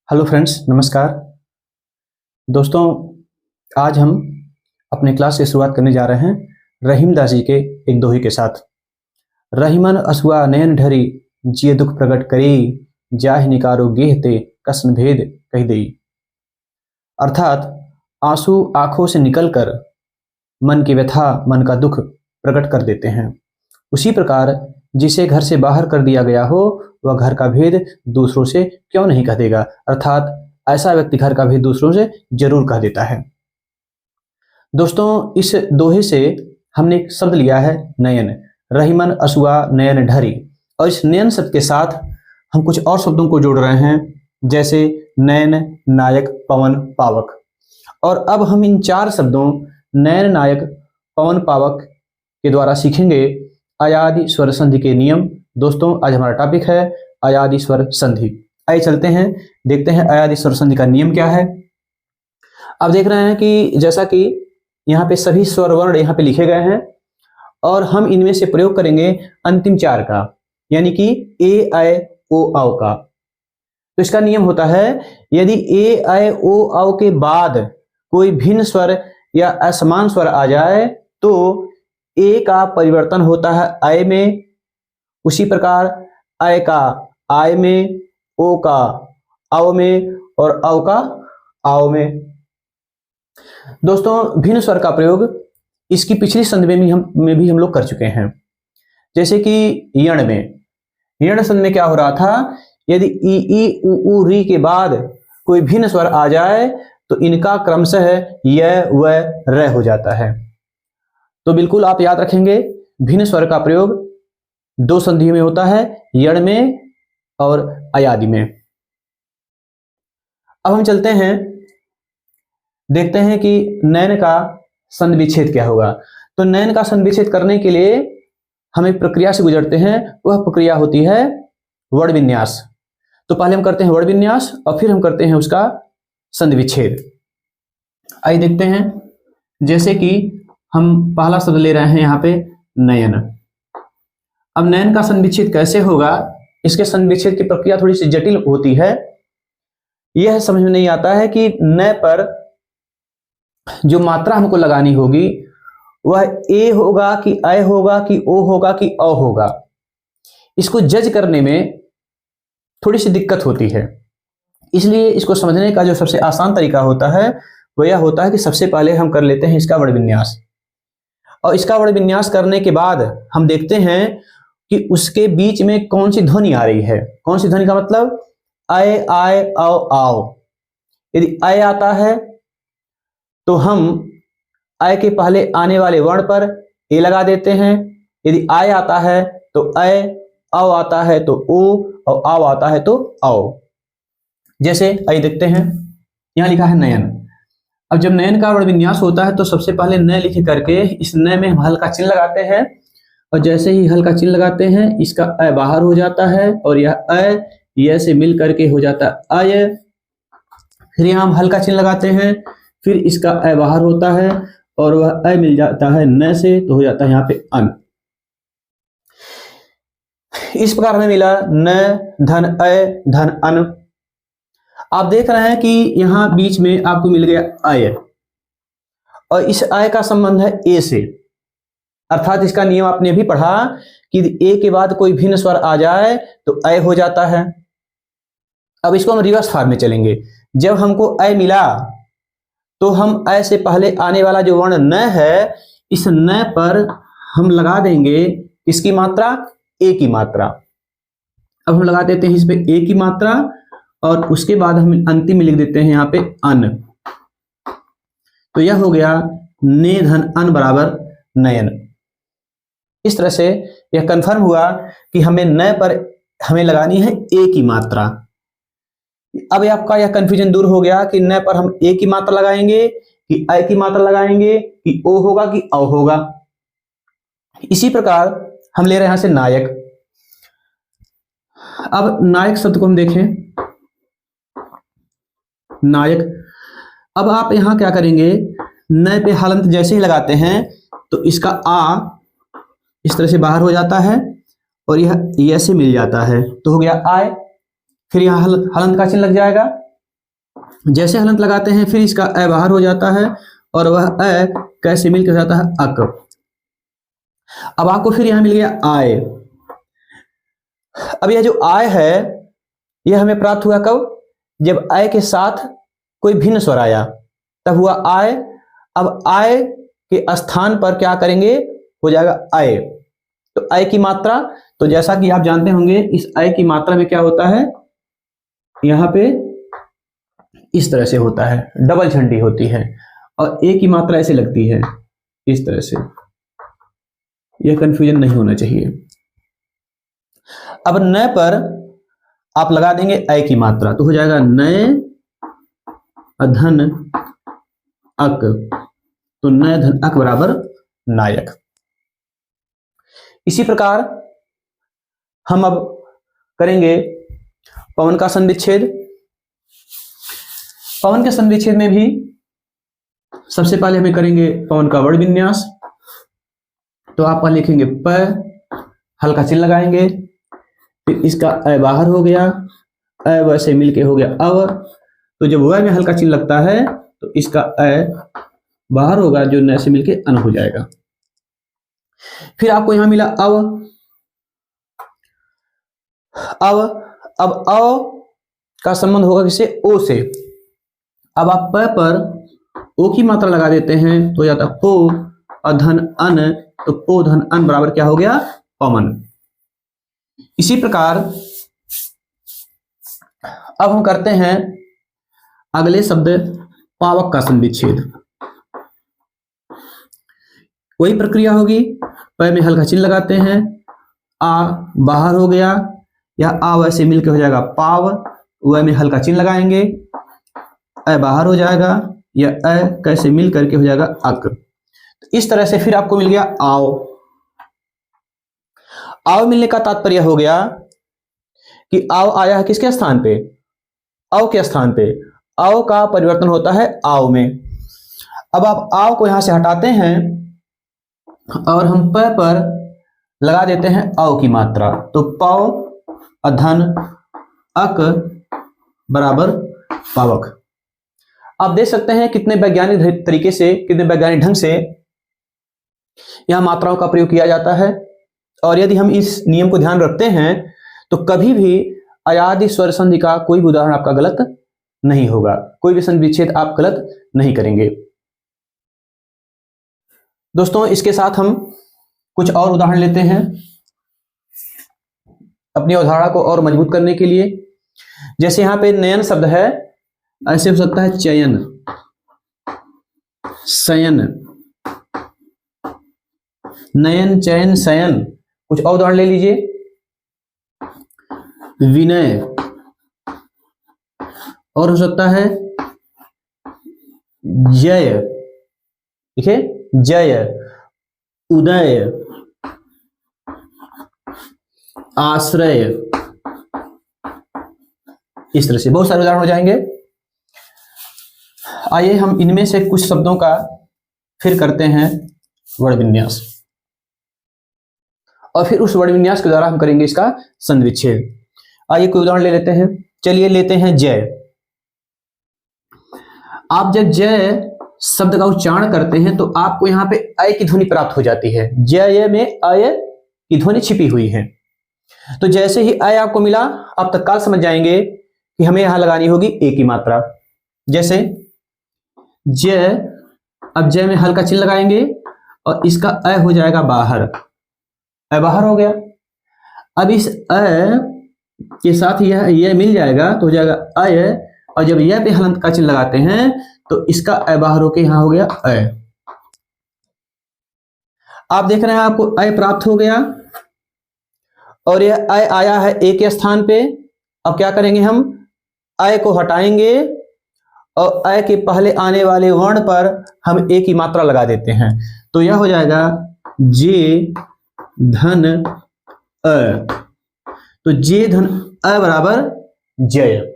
Hello friends, नमस्कार दोस्तों। आज हम अपने क्लास की शुरुआत करने जा रहे हैं रहीमदास जी के एक दोहे के साथ। रहीमन असुआ नयन ढरी जिय दुख प्रकट करी जाहि निकारो गेह ते कसन भेद कह देई। अर्थात आंसू आंखों से निकलकर मन की व्यथा, मन का दुख प्रकट कर देते हैं। उसी प्रकार जिसे घर से बाहर कर दिया गया हो वह घर का भेद दूसरों से क्यों नहीं कह देगा। अर्थात ऐसा व्यक्ति घर का भेद दूसरों से जरूर कह देता है। दोस्तों, इस दोहे से हमने एक शब्द लिया है नयन। रहीमन असुआ नयन ढरी, और इस नयन शब्द के साथ हम कुछ और शब्दों को जोड़ रहे हैं, जैसे नयन, नायक, पवन, पावक। और अब हम इन चार शब्दों नयन, नायक, पवन, पावक के द्वारा सीखेंगे अयादि स्वर संधि के नियम। दोस्तों, आज हमारा टॉपिक है अयादि स्वर संधि। आइए चलते हैं, देखते हैं अयादि स्वर संधि का नियम क्या है। अब देख रहे हैं कि जैसा कि यहाँ पे सभी स्वर वर्ण यहाँ पे लिखे गए हैं और हम इनमें से प्रयोग करेंगे अंतिम चार का, यानी कि ए, ऐ, ओ, औ का। तो इसका नियम होता है, यदि ए, ऐ, ओ, औ के बाद कोई भिन्न स्वर या असमान स्वर आ जाए तो ए का परिवर्तन होता है ऐ में, उसी प्रकार ऐ का आय में, ओ का औ में और औ का आओ में। दोस्तों, भिन्न स्वर का प्रयोग इसकी पिछली संधि में भी हम लोग कर चुके हैं। जैसे कि यण में, यण संधि में क्या हो रहा था, यदि ई, ई, उ, ऊ, री के बाद कोई भिन्न स्वर आ जाए तो इनका क्रमशः य, व, र हो जाता है। तो बिल्कुल आप याद रखेंगे, भिन्न स्वर का प्रयोग दो संधियों में होता है, यण में और अयादि में। अब हम चलते हैं, देखते हैं कि नयन का संधि विच्छेद क्या होगा। तो नयन का संधि विच्छेद करने के लिए हम एक प्रक्रिया से गुजरते हैं, वह प्रक्रिया होती है वर्ण विन्यास। तो पहले हम करते हैं वर्ण विन्यास और फिर हम करते हैं उसका संधि विच्छेद। आइए देखते हैं, जैसे कि हम पहला शब्द ले रहे हैं यहाँ पे नयन। अब नयन का संधि विच्छेद कैसे होगा, इसके संधि विच्छेद की प्रक्रिया थोड़ी सी जटिल होती है। यह समझ में नहीं आता है कि न पर जो मात्रा हमको लगानी होगी वह ए होगा कि ऐ होगा कि ओ होगा कि औ होगा। इसको जज करने में थोड़ी सी दिक्कत होती है। इसलिए इसको समझने का जो सबसे आसान तरीका होता है वह यह होता है कि सबसे पहले हम कर लेते हैं इसका वर्ण विन्यास, और इसका वर्ण विन्यास करने के बाद हम देखते हैं कि उसके बीच में कौन सी ध्वनि आ रही है। कौन सी ध्वनि का मतलब ऐ, आय, औ, आओ। यदि ऐ आता है तो हम ऐ के पहले आने वाले वर्ण पर ए लगा देते हैं। यदि आय आता है तो ऐ, औ आता है तो ओ, और आओ आता है तो औ। जैसे आइए देखते हैं, यहां लिखा है नयन। अब जब नयन का वर्ण विन्यास होता है तो सबसे पहले न लिख करके इस न में हम हल्का चिन्ह लगाते हैं, और जैसे ही हल्का चिन्ह लगाते हैं इसका अ बाहर हो जाता है और यह अ यह से मिल करके हो जाता है अय। फिर यहाँ हम हल्का चिन्ह लगाते हैं, फिर इसका अ बाहर होता है और वह अ मिल जाता है न से, तो हो जाता है यहाँ पे अन। इस प्रकार हमें मिला न, धन अ, धन अन। आप देख रहे हैं कि यहां बीच में आपको मिल गया अय, और इस अय का संबंध है ए से। अर्थात इसका नियम आपने भी पढ़ा कि ए के बाद कोई भिन्न स्वर आ जाए तो अय हो जाता है। अब इसको हम रिवर्स फॉर्म में चलेंगे। जब हमको अय मिला तो हम अय से पहले आने वाला जो वर्ण न है, इस न पर हम लगा देंगे इसकी मात्रा, ए की मात्रा। अब हम लगा देते हैं इस पे ए की मात्रा, और उसके बाद हम अंतिम में लिख देते हैं यहाँ पे अन। तो यह हो गया ने, धन, अन बराबर नयन। इस तरह से यह कंफर्म हुआ कि हमें न पर हमें लगानी है ए की मात्रा। अब आपका यह कंफ्यूजन दूर हो गया कि न पर हम ए की मात्रा लगाएंगे कि ऐ की मात्रा लगाएंगे कि ओ होगा कि औ होगा। इसी प्रकार हम ले रहे हैं यहां से नायक। अब नायक शब्द को हम देखें, नायक। अब आप यहां क्या करेंगे, न पे हलंत जैसे ही लगाते हैं तो इसका आ इस तरह से बाहर हो जाता है और यह ऐसे मिल जाता है, तो हो गया आय। फिर यहां हलंत का चिन्ह लग जाएगा, जैसे हलंत लगाते हैं फिर इसका अ बाहर हो जाता है और वह अ कैसे मिलकर हो जाता है अक। अब आपको फिर यहां मिल गया आय। अब यह जो आय है यह हमें प्राप्त हुआ कब, जब आय के साथ कोई भिन्न स्वर आया तब हुआ आय। अब आय के स्थान पर क्या करेंगे, हो जाएगा आय। तो आय की मात्रा, तो जैसा कि आप जानते होंगे इस आय की मात्रा में क्या होता है, यहां पे इस तरह से होता है, डबल झंडी होती है और ए की मात्रा ऐसे लगती है इस तरह से। यह कंफ्यूजन नहीं होना चाहिए। अब न पर आप लगा देंगे अ की मात्रा तो हो जाएगा नय अधन अक। तो नय धन अक बराबर नायक। इसी प्रकार हम अब करेंगे पवन का संविच्छेद। पवन के संविच्छेद में भी सबसे पहले हमें करेंगे पवन का वर्ण विन्यास। तो आप पहले लिखेंगे प, हल्का चिन्ह लगाएंगे, फिर इसका अ बाहर हो गया, अ वैसे मिलके हो गया अव। तो जब व में हल्का चिन्ह लगता है तो इसका अ बाहर होगा जो न से मिलके अन हो जाएगा। फिर आपको यहां मिला अव। अब अव का संबंध होगा किससे, ओ से। अब आप प पर ओ की मात्रा लगा देते हैं तो जाता पो अधन अन। तो पो धन अन बराबर क्या हो गया, पवन। इसी प्रकार अब हम करते हैं अगले शब्द पावक का संविच्छेद। वही प्रक्रिया होगी, प में हल्का चिन्ह लगाते हैं, आ बाहर हो गया या आ वैसे मिलकर हो जाएगा पाव, व में हल्का चिन्ह लगाएंगे, अ बाहर हो जाएगा या अ कैसे मिल करके हो जाएगा अक। तो इस तरह से फिर आपको मिल गया आओ। आओ मिलने का तात्पर्य हो गया कि आओ आया है किसके स्थान पे, आओ के स्थान पे। आओ का परिवर्तन होता है आओ में। अब आप आओ को यहां से हटाते हैं और हम प पर लगा देते हैं आओ की मात्रा। तो पाव अधन अक बराबर पावक। आप देख सकते हैं कितने वैज्ञानिक तरीके से, कितने वैज्ञानिक ढंग से यहां मात्राओं का प्रयोग किया जाता है। और यदि हम इस नियम को ध्यान रखते हैं तो कभी भी अयादि स्वर संधि का कोई भी उदाहरण आपका गलत नहीं होगा, कोई भी संधि विच्छेद आप गलत नहीं करेंगे। दोस्तों इसके साथ हम कुछ और उदाहरण लेते हैं अपनी अवधारणा को और मजबूत करने के लिए। जैसे यहां पे नयन शब्द है, ऐसे हो सकता है चयन, शयन, नयन चयन शयन। कुछ और उदाहरण ले लीजिए, विनय, और हो सकता है जय, ठीक है, जय, उदय, आश्रय। इस तरह से बहुत सारे उदाहरण हो जाएंगे। आइए हम इनमें से कुछ शब्दों का फिर करते हैं वर्ण विन्यास और फिर उस वर्ण विन्यास के द्वारा हम करेंगे इसका संविच्छेद। आइए कोई उदाहरण ले लेते हैं। चलिए लेते हैं जय। आप जब जय शब्द का उच्चारण करते हैं तो आपको यहां पे अय की ध्वनि प्राप्त हो जाती है। जय में अय की ध्वनि छिपी हुई है। तो जैसे ही अय आपको मिला आप तत्काल समझ जाएंगे कि हमें यहां लगानी होगी ए की मात्रा। जैसे जय, अब जय में हल्का चिन्ह लगाएंगे और इसका अ हो जाएगा बाहर, अ बाहर हो गया। अब इस अ के साथ यह मिल जाएगा तो हो जाएगा अय, और जब यह पे हलंत का चिन्ह लगाते हैं तो इसका अ बाहर होके यहां हो गया अ। आप देख रहे हैं आपको अ प्राप्त हो गया और यह अ आया है ए के स्थान पे। अब क्या करेंगे, हम अ को हटाएंगे और अ के पहले आने वाले वर्ण पर हम ए की मात्रा लगा देते हैं। तो यह हो जाएगा जे धन अ। तो जे धन अ बराबर जय।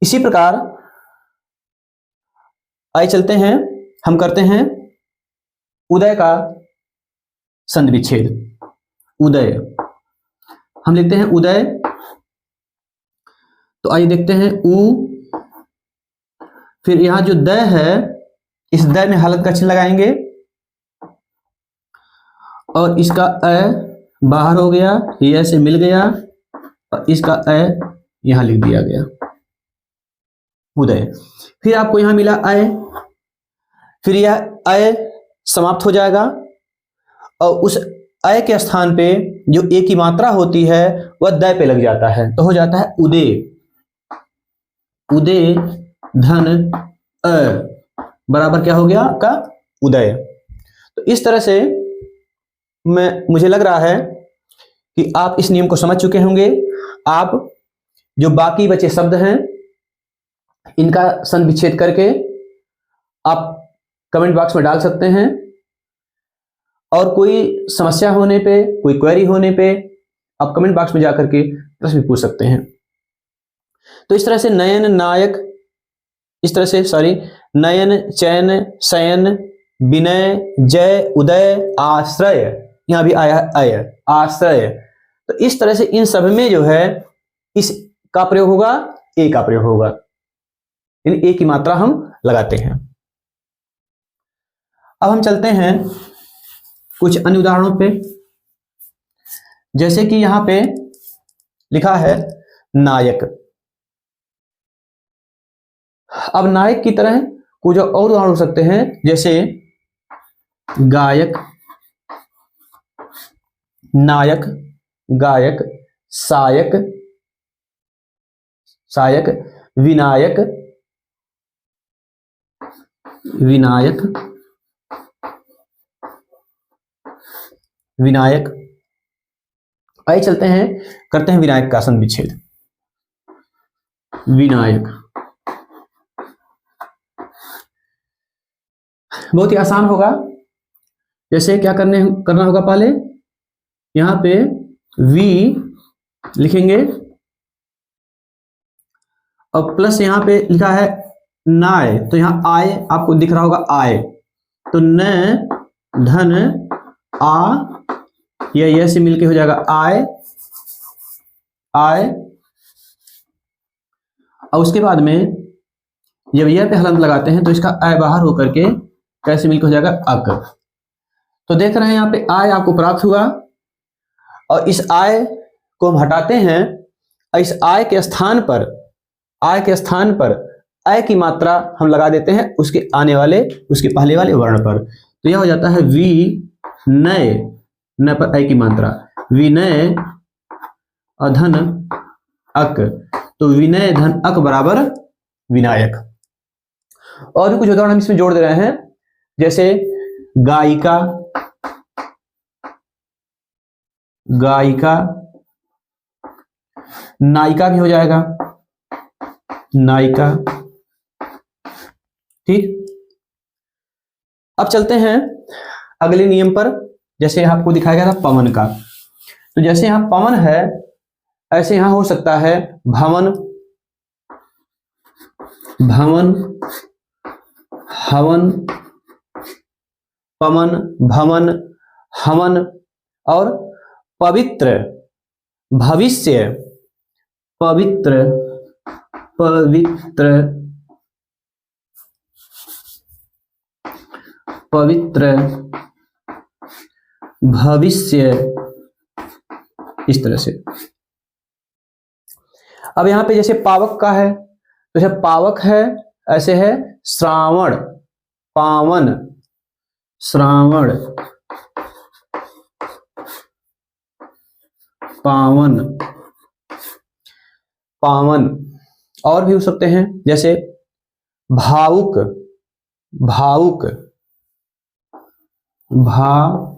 इसी प्रकार आइए चलते हैं, हम करते हैं उदय का संधि विच्छेद। उदय हम लिखते हैं उदय, तो आइए देखते हैं उ, फिर यहां जो द है, इस द में हालत का चिन्ह लगाएंगे और इसका अ बाहर हो गया, ये से मिल गया और इसका अ यहां लिख दिया गया, उदय। फिर आपको यहां मिला अय, फिर यह अय समाप्त हो जाएगा और उस अय के स्थान पे जो ए की मात्रा होती है वह द पे लग जाता है, तो हो जाता है उदे, उदे धन अ बराबर क्या हो गया आपका उदय। तो इस तरह से मुझे लग रहा है कि आप इस नियम को समझ चुके होंगे। आप जो बाकी बचे शब्द हैं इनका सन विच्छेद करके आप कमेंट बॉक्स में डाल सकते हैं और कोई समस्या होने पे, कोई क्वेरी होने पे आप कमेंट बॉक्स में जाकर के प्रश्न भी पूछ सकते हैं। तो इस तरह से नयन नायक, इस तरह से नयन चैन शयन विनय जय उदय आश्रय, यहां भी आया अय आश्रय। तो इस तरह से इन सब में जो है इस का प्रयोग होगा, ए का प्रयोग होगा, यानी ए की मात्रा हम लगाते हैं। अब हम चलते हैं कुछ अन्य उदाहरणों पे, जैसे कि यहां पे लिखा है नायक। अब नायक की तरह कुछ और उदाहरण हो सकते हैं, जैसे गायक, नायक, गायक, सायक, सायक, विनायक, विनायक, विनायक। आइए चलते हैं, करते हैं विनायक का सन विच्छेद। विनायक बहुत ही आसान होगा। जैसे क्या करना होगा, पहले यहां पे वी लिखेंगे और प्लस यहां पे लिखा है नाय, तो यहां आय आपको दिख रहा होगा आय, तो न धन आ, यह से मिलके हो जाएगा आय आय। और उसके बाद में जब यह पे हलंत लगाते हैं तो इसका आय बाहर होकर के कैसे मिलकर हो जाएगा अक। तो देख रहे हैं यहाँ पे आय आपको प्राप्त हुआ और इस आय को हम हटाते हैं और इस आय के स्थान पर आय की मात्रा हम लगा देते हैं उसके पहले वाले वर्ण पर। तो यह हो जाता है विनय, न पर आय की मात्रा, विनय अधन अक, तो विनय धन अक बराबर विनायक। और भी कुछ उदाहरण हम इसमें जोड़ दे रहे हैं, जैसे गायिका, गायिका, नायिका भी हो जाएगा, नायिका। ठीक, अब चलते हैं अगले नियम पर। जैसे आपको दिखाया गया था पवन का, तो जैसे यहां पवन है ऐसे यहां हो सकता है भवन, भवन, हवन, पवन, भवन, हवन और पवित्र, भविष्य, पवित्र, पवित्र, पवित्र, भविष्य, इस तरह से। अब यहां पे जैसे पावक का है, तो जैसे पावक है ऐसे है श्रावण, पावन, श्रावण, पावन, पावन। और भी हो सकते हैं जैसे भावुक, भावुक, भावुक।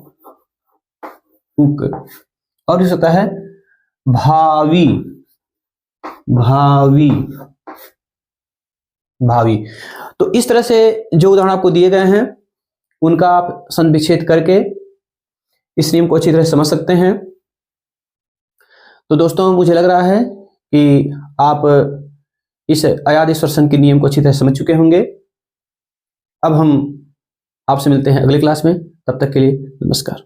और भी हो सकता है भावी, भावी, भावी। तो इस तरह से जो उदाहरण आपको दिए गए हैं उनका आप संविच्छेद करके इस नियम को अच्छी तरह समझ सकते हैं। तो दोस्तों मुझे लग रहा है कि आप इस अयाद ईश्वर के नियम को अच्छी तरह समझ चुके होंगे। अब हम आपसे मिलते हैं अगले क्लास में, तब तक के लिए नमस्कार।